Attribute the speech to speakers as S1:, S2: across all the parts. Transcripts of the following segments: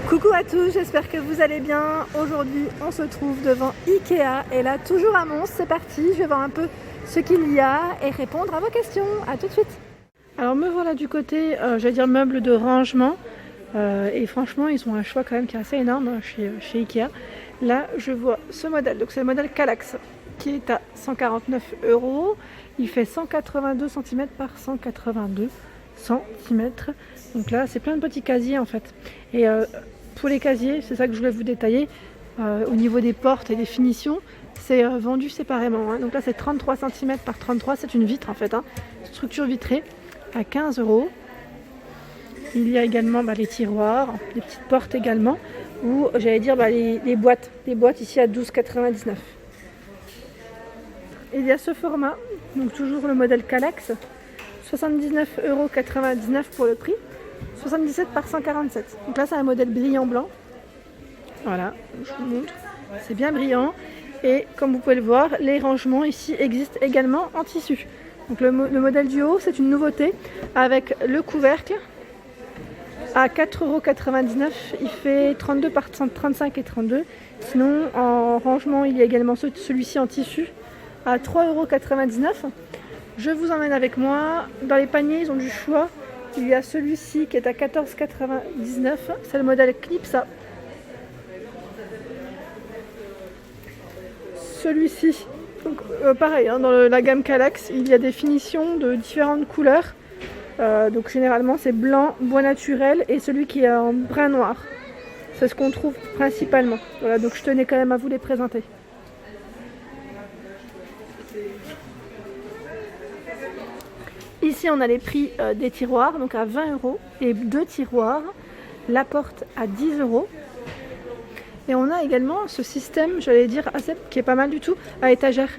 S1: Coucou à tous, j'espère que vous allez bien. Aujourd'hui, on se trouve devant Ikea et là, toujours à Mons, c'est parti. Je vais voir un peu ce qu'il y a et répondre à vos questions. A tout de suite. Alors me voilà du côté, j'allais dire meubles de rangement. Et franchement, ils ont un choix quand même qui est assez énorme chez Ikea. Là, je vois ce modèle, donc c'est le modèle Kallax qui est à 149 €. Il fait 182 cm par 182 cm. Donc là, c'est plein de petits casiers en fait. Et pour les casiers, c'est ça que je voulais vous détailler. Au niveau des portes et des finitions, c'est vendu séparément. Donc là, c'est 33 cm par 33, c'est une vitre en fait. Structure vitrée à 15 €. Il y a également les tiroirs, les petites portes également, ou j'allais dire les boîtes. Les boîtes ici à 12,99 €. Il y a ce format, donc toujours le modèle Kallax, 79,99 € pour le prix, 77 par 147. Donc là c'est un modèle brillant blanc. Voilà, je vous montre, c'est bien brillant. Et comme vous pouvez le voir, les rangements ici existent également en tissu. Donc le modèle du haut, c'est une nouveauté avec le couvercle à 4,99 €. Il fait 32 par 35 et 32. Sinon en rangement, il y a également celui-ci en tissu à 3,99 €. Je vous emmène avec moi. Dans les paniers, ils ont du choix. Il y a celui-ci qui est à 14,99 €. C'est le modèle Knipsa. Celui-ci, pareil, dans la gamme Kallax, il y a des finitions de différentes couleurs. Donc généralement, c'est blanc, bois naturel et celui qui est en brun noir. C'est ce qu'on trouve principalement. Voilà, donc je tenais quand même à vous les présenter. Ici, on a les prix des tiroirs, donc à 20 € et 2 tiroirs. La porte à 10 €. Et on a également ce système, j'allais dire, qui est pas mal du tout, à étagère.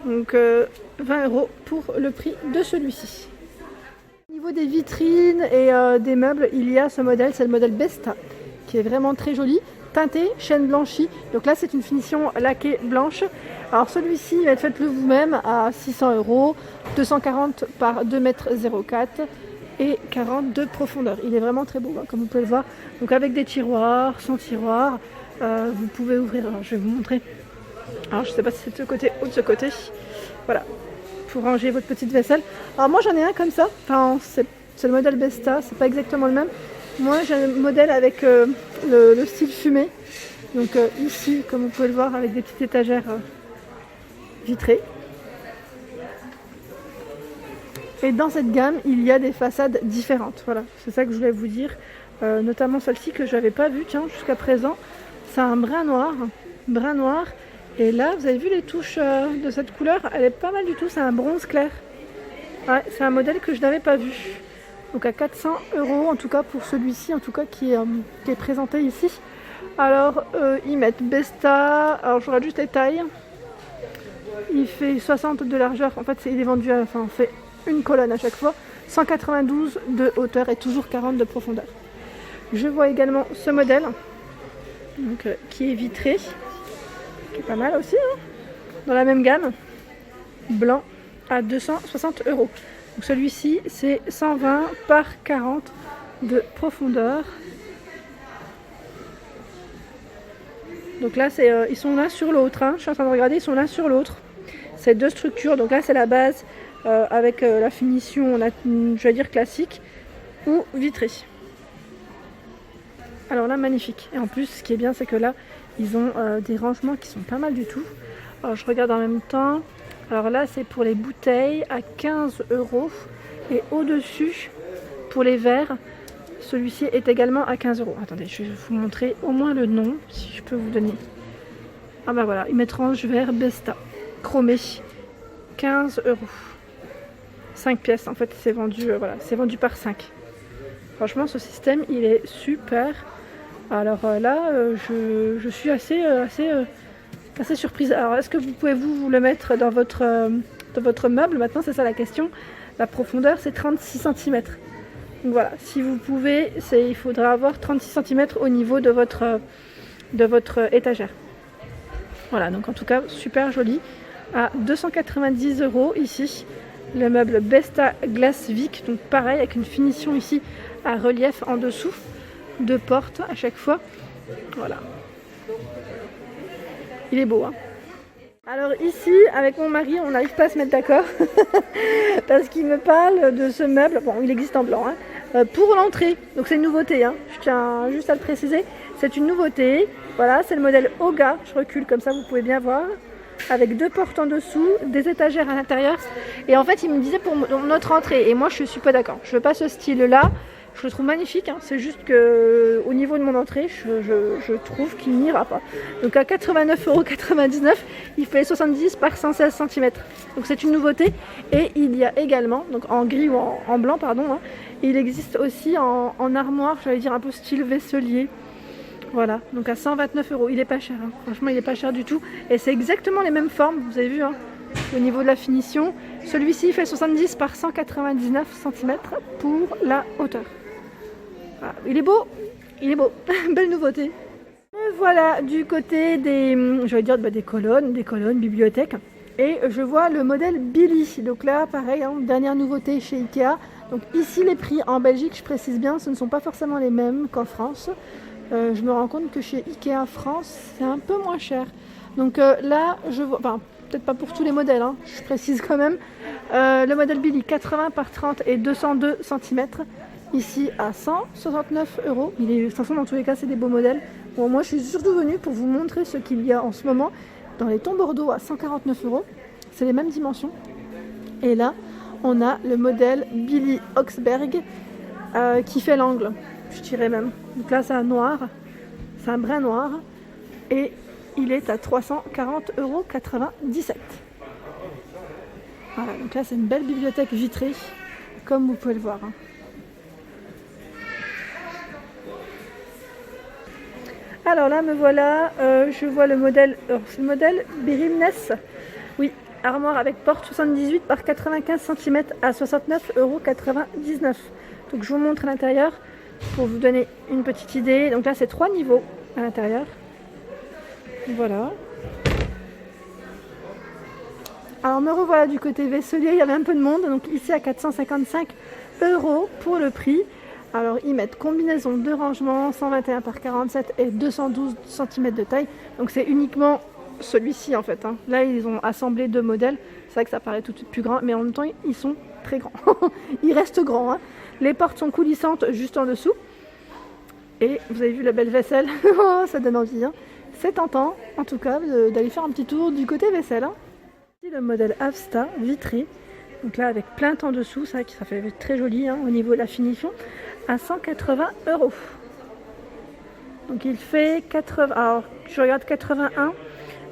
S1: Donc 20 € pour le prix de celui-ci. Au niveau des vitrines et des meubles, il y a ce modèle, c'est le modèle Besta, qui est vraiment très joli. Teinté, chaîne blanchie. Donc là, c'est une finition laquée blanche. Alors celui-ci va être faites-le vous-même à 600 €, 240 par 2,04 m et 40 de profondeur. Il est vraiment très beau, comme vous pouvez le voir. Donc avec des tiroirs, sans tiroir, vous pouvez ouvrir. Alors, je vais vous montrer. Alors je ne sais pas si c'est de ce côté ou de ce côté. Voilà, pour ranger votre petite vaisselle. Alors moi j'en ai un comme ça. Enfin, c'est le modèle Besta, c'est pas exactement le même. Moi j'ai un modèle avec le style fumé. Donc ici, comme vous pouvez le voir, avec des petites étagères vitrées. Et dans cette gamme, il y a des façades différentes. Voilà, c'est ça que je voulais vous dire. Notamment celle-ci que je n'avais pas vue jusqu'à présent. C'est un brun noir. Et là, vous avez vu les touches de cette couleur, elle est pas mal du tout. C'est un bronze clair. Ouais, c'est un modèle que je n'avais pas vu. Donc à 400 € en tout cas pour celui-ci, en tout cas qui est présenté ici. Alors ils mettent Besta. Alors je regarde juste les tailles. Il fait 60 de largeur. En fait, il est vendu on fait une colonne à chaque fois. 192 de hauteur et toujours 40 de profondeur. Je vois également ce modèle donc, qui est vitré, qui est pas mal aussi, dans la même gamme, blanc à 260 €. Donc celui-ci, c'est 120 par 40 de profondeur. Donc là, ils sont l'un sur l'autre. Je suis en train de regarder, ils sont l'un sur l'autre. C'est deux structures. Donc là, c'est la base avec la finition, je vais dire classique ou vitrée. Alors là, magnifique. Et en plus, ce qui est bien, c'est que là, ils ont des rangements qui sont pas mal du tout. Alors je regarde en même temps. Alors là, c'est pour les bouteilles à 15 €. Et au-dessus, pour les verres, celui-ci est également à 15 €. Attendez, je vais vous montrer au moins le nom, si je peux vous donner. Ah bah voilà, ils mettent range verre Besta, chromé, 15 €. 5 pièces, en fait, c'est vendu, c'est vendu par 5. Franchement, ce système, il est super. Alors là, je suis assez surprise. Alors, est-ce que vous pouvez vous le mettre dans votre meuble? Maintenant, c'est ça la question. La profondeur, c'est 36 cm. Donc voilà, si vous pouvez, il faudra avoir 36 cm au niveau de votre étagère. Voilà, donc en tout cas, super joli. À 290 € ici. Le meuble Besta Glass Vic, donc pareil avec une finition ici à relief en dessous. 2 portes à chaque fois. Voilà. Il est beau, hein. Alors ici, avec mon mari, on n'arrive pas à se mettre d'accord parce qu'il me parle de ce meuble, bon il existe en blanc, hein, pour l'entrée, donc c'est une nouveauté, hein. Je tiens juste à le préciser, c'est une nouveauté, voilà, c'est le modèle Oga, je recule comme ça vous pouvez bien voir, avec 2 portes en dessous, des étagères à l'intérieur, et en fait il me disait pour notre entrée, et moi je suis pas d'accord, je veux pas ce style là. Je le trouve magnifique, hein. C'est juste que au niveau de mon entrée, je trouve qu'il n'ira pas. Donc à 89,99 €, il fait 70 par 116 cm. Donc c'est une nouveauté. Et il y a également, donc en gris ou en blanc, pardon, hein, il existe aussi en armoire, j'allais dire un peu style vaisselier. Voilà, donc à 129 €. Il est pas cher, hein. Franchement il est pas cher du tout. Et c'est exactement les mêmes formes, vous avez vu, hein, au niveau de la finition. Celui-ci fait 70 par 199 cm pour la hauteur. Ah, il est beau, belle nouveauté. Voilà du côté des, j'allais dire des colonnes, bibliothèques. Et je vois le modèle Billy. Donc là, pareil, hein, dernière nouveauté chez Ikea. Donc ici, les prix en Belgique, je précise bien, ce ne sont pas forcément les mêmes qu'en France. Je me rends compte que chez Ikea France, c'est un peu moins cher. Donc là, je vois, enfin, peut-être pas pour tous les modèles, hein, je précise quand même. Le modèle Billy, 80 par 30 et 202 cm. Ici à 169 €. De toute façon, dans tous les cas, c'est des beaux modèles. Bon, moi, je suis surtout venue pour vous montrer ce qu'il y a en ce moment dans les tons Bordeaux à 149 €. C'est les mêmes dimensions. Et là, on a le modèle Billy Oxberg qui fait l'angle, je dirais même. Donc là, c'est un noir, c'est un brin noir. Et il est à 340,97 €. Voilà, donc là, c'est une belle bibliothèque vitrée, comme vous pouvez le voir, hein. Alors là, me voilà, je vois le modèle, c'est le modèle Berimnes, oui, armoire avec porte 78 par 95 cm à 69,99 €. Donc je vous montre à l'intérieur pour vous donner une petite idée. Donc là, c'est 3 niveaux à l'intérieur. Voilà. Alors me revoilà du côté vaisselier, il y avait un peu de monde, donc ici à 455 € pour le prix. Alors ils mettent combinaison de rangement, 121 par 47 et 212 cm de taille. Donc c'est uniquement celui-ci en fait, hein. Là ils ont assemblé 2 modèles. C'est vrai que ça paraît tout de suite plus grand, mais en même temps ils sont très grands. Ils restent grands, hein. Les portes sont coulissantes juste en dessous. Et vous avez vu la belle vaisselle. Oh, ça donne envie, hein. C'est tentant en tout cas d'aller faire un petit tour du côté vaisselle, hein. Ici le modèle Avsta vitré. Donc là avec plainte en dessous, c'est vrai que ça fait très joli, hein, au niveau de la finition. À 180 €. Donc il fait 80, alors je regarde 81,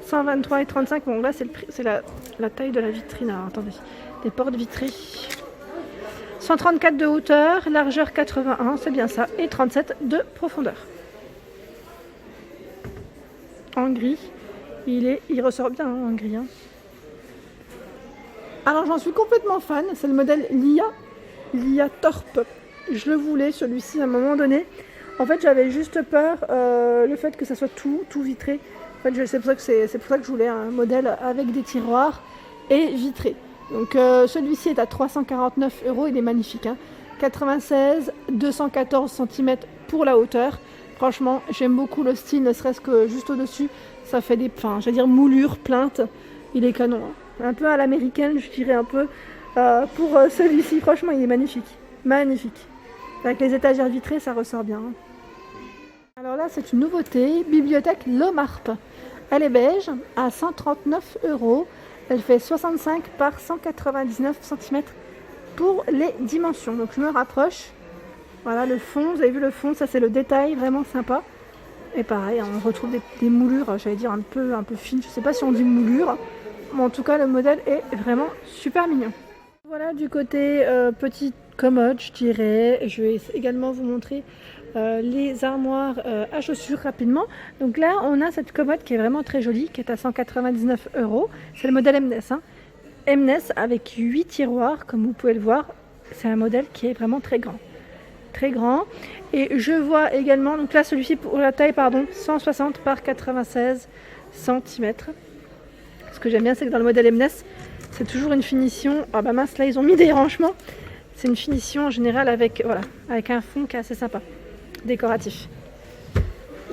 S1: 123 et 35. Bon là c'est la taille de la vitrine. Alors attendez, des portes vitrées. 134 de hauteur, largeur 81, c'est bien ça, et 37 de profondeur. En gris, il ressort bien, hein, en gris, hein. Alors j'en suis complètement fan, c'est le modèle Lia Torp. Je le voulais celui-ci à un moment donné. En fait j'avais juste peur le fait que ça soit tout vitré. En fait c'est pour ça que je voulais un modèle avec des tiroirs et vitré. Donc celui-ci est à 349 €, il est magnifique, hein. 96, 214 cm pour la hauteur. Franchement j'aime beaucoup le style, ne serait-ce que juste au-dessus. Ça fait des, j'allais dire moulures, plaintes. Il est canon, hein. Un peu à l'américaine je dirais un peu. Pour celui-ci franchement il est magnifique. Magnifique. Avec les étagères vitrées, ça ressort bien. Alors là, c'est une nouveauté, bibliothèque Lomarp. Elle est beige, à 139 €. Elle fait 65 par 199 cm pour les dimensions. Donc je me rapproche. Voilà le fond, vous avez vu le fond, ça c'est le détail, vraiment sympa. Et pareil, on retrouve des moulures, j'allais dire un peu fines. Je ne sais pas si on dit moulure, mais en tout cas le modèle est vraiment super mignon. Voilà du côté petite commode, je dirais. Je vais également vous montrer les armoires à chaussures rapidement. Donc là on a cette commode qui est vraiment très jolie, qui est à 199 €. C'est le modèle Mnes, hein. Mnes avec 8 tiroirs comme vous pouvez le voir. C'est un modèle qui est vraiment très grand. Très grand. Et je vois également, donc là celui-ci pour la taille, 160 par 96 cm. Ce que j'aime bien, c'est que dans le modèle Mnes, c'est toujours une finition. Ah bah mince, là ils ont mis des rangements. C'est une finition en général avec un fond qui est assez sympa. décoratif.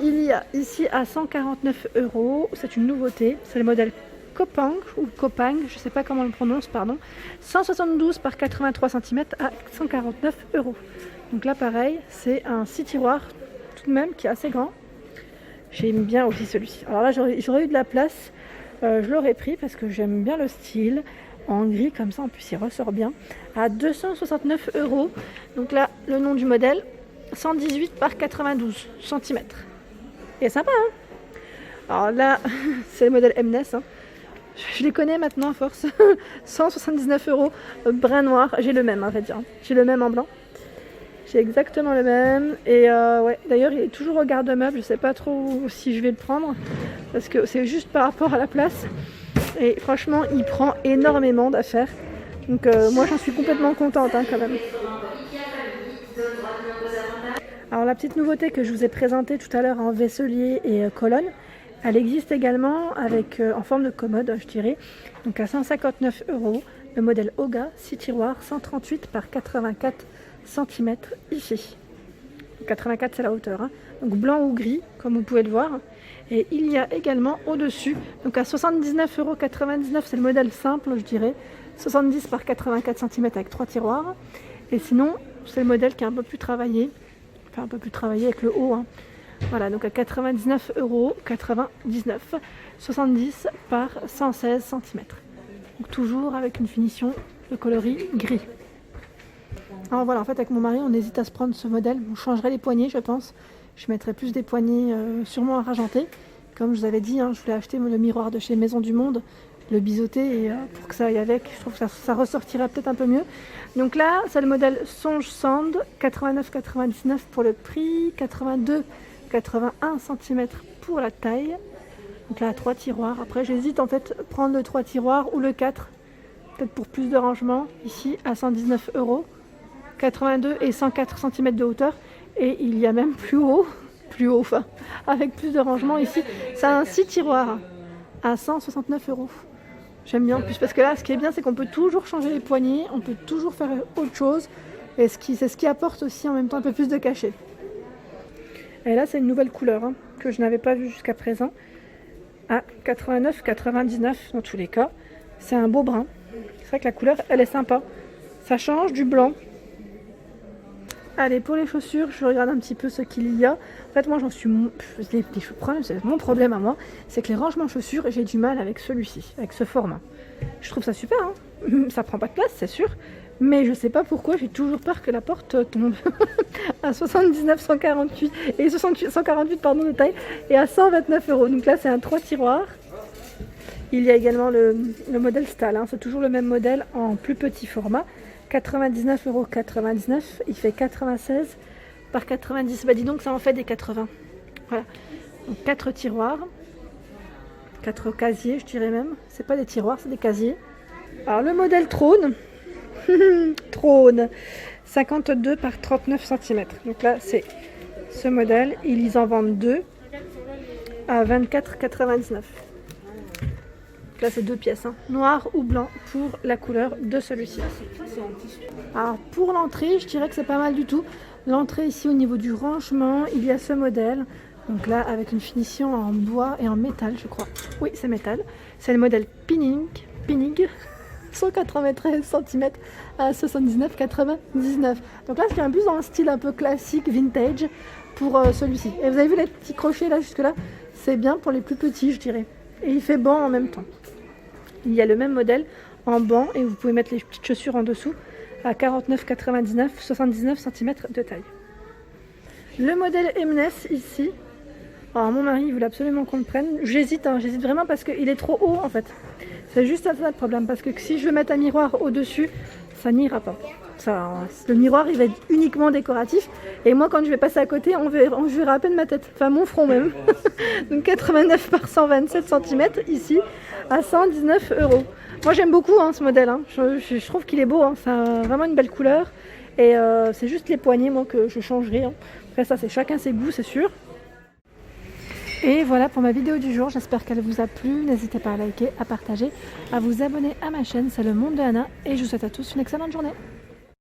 S1: Il y a ici à 149 €, c'est une nouveauté, c'est le modèle Kopang ou Kopang, je ne sais pas comment on le prononce, pardon. 172 par 83 cm à 149 €. Donc là pareil, c'est un 6 tiroirs tout de même qui est assez grand. J'aime bien aussi celui-ci. Alors là j'aurais eu de la place, je l'aurais pris parce que j'aime bien le style. En gris comme ça, en plus il ressort bien, à 269 €. Donc là, le nom du modèle, 118 par 92 cm. Et sympa, hein. Alors là, c'est le modèle Mnes, hein. Je les connais maintenant à force. 179 €, brun noir. J'ai le même, à vrai dire. J'ai le même en blanc. J'ai exactement le même. Et ouais, d'ailleurs, il est toujours au garde-meuble. Je sais pas trop si je vais le prendre, parce que c'est juste par rapport à la place. Et franchement, il prend énormément d'affaires. Donc moi, j'en suis complètement contente, hein, quand même. Alors la petite nouveauté que je vous ai présentée tout à l'heure en vaisselier et colonne, elle existe également avec, en forme de commode, je dirais. Donc à 159 €, le modèle Oga, 6 tiroirs, 138 par 84 cm ici. 84 c'est la hauteur, hein. Donc blanc ou gris, comme vous pouvez le voir. Et il y a également au-dessus, donc à 79,99 €, c'est le modèle simple, je dirais. 70 par 84 cm avec 3 tiroirs. Et sinon, c'est le modèle qui est un peu plus travaillé. Enfin, un peu plus travaillé avec le haut, hein. Voilà, donc à 99,99 €, 70 par 116 cm. Donc toujours avec une finition de coloris gris. Alors voilà, en fait avec mon mari on hésite à se prendre ce modèle. On changerait les poignées, je pense. Je mettrais plus des poignées sûrement argentées. Comme je vous avais dit, hein, je voulais acheter le miroir de chez Maison du Monde, le biseauter, et pour que ça aille avec, je trouve que ça ressortirait peut-être un peu mieux. Donc là, c'est le modèle Songe Sand, 89,99 € pour le prix, 82,81 cm pour la taille. Donc là, 3 tiroirs. Après, j'hésite en fait prendre le 3 tiroirs ou le 4, peut-être pour plus de rangement. Ici, à 119 €, 82 et 104 cm de hauteur. Et il y a même plus haut, enfin, avec plus de rangement ici. C'est un 6 tiroirs à 169 €. J'aime bien en plus parce que là, ce qui est bien, c'est qu'on peut toujours changer les poignées, on peut toujours faire autre chose. Et c'est ce qui apporte aussi en même temps un peu plus de cachet. Et là, c'est une nouvelle couleur, hein, que je n'avais pas vue jusqu'à présent. À 89,99 € dans tous les cas. C'est un beau brun. C'est vrai que la couleur, elle est sympa. Ça change du blanc. Allez, pour les chaussures, je regarde un petit peu ce qu'il y a. En fait, moi, j'en suis... c'est mon problème à moi, c'est que les rangements chaussures, j'ai du mal avec celui-ci, avec ce format. Je trouve ça super, hein. Ça prend pas de place, c'est sûr. Mais je sais pas pourquoi, j'ai toujours peur que la porte tombe. À 79, 148 et 68, 148 pardon, de taille, et à 129 €. Donc là, c'est un 3 tiroirs. Il y a également le modèle Stahl, hein. C'est toujours le même modèle en plus petit format. 99,99 €, il fait 96 par 90. Bah dis donc, ça en fait des 80. Voilà. Donc 4 tiroirs, 4 casiers, je dirais même. C'est pas des tiroirs, c'est des casiers. Alors le modèle Trône, Trône, 52 par 39 cm. Donc là, c'est ce modèle. Ils en vendent 2 à 24,99 €. Là, c'est 2 pièces, hein, noir ou blanc pour la couleur de celui-ci. Alors pour l'entrée, je dirais que c'est pas mal du tout. L'entrée ici au niveau du rangement, il y a ce modèle. Donc là, avec une finition en bois et en métal, je crois. Oui, c'est métal. C'est le modèle Pinig, 193 cm à 79,99 €. Donc là, c'est un plus dans un style un peu classique, vintage, pour celui-ci. Et vous avez vu les petits crochets là, jusque là? C'est bien pour les plus petits, je dirais. Et il fait banc en même temps. Il y a le même modèle en banc et vous pouvez mettre les petites chaussures en dessous à 49,99 €, 79 cm de taille. Le modèle Mnes ici. Alors mon mari il voulait absolument qu'on le prenne. J'hésite, hein, j'hésite vraiment parce qu'il est trop haut en fait. C'est juste ça le problème, parce que si je veux mettre un miroir au-dessus, ça n'ira pas. Le miroir il va être uniquement décoratif et moi quand je vais passer à côté on verra à peine ma tête, enfin mon front même. Donc 89 par 127 cm ici à 119 €. Moi j'aime beaucoup, hein, ce modèle, hein. Je trouve qu'il est beau, hein. C'est vraiment une belle couleur et c'est juste les poignées moi que je changerai, hein. Après ça c'est chacun ses goûts, c'est sûr. Et voilà pour ma vidéo du jour, j'espère qu'elle vous a plu. N'hésitez pas à liker, à partager, à vous abonner à ma chaîne, c'est le monde de Anna, et je vous souhaite à tous une excellente journée.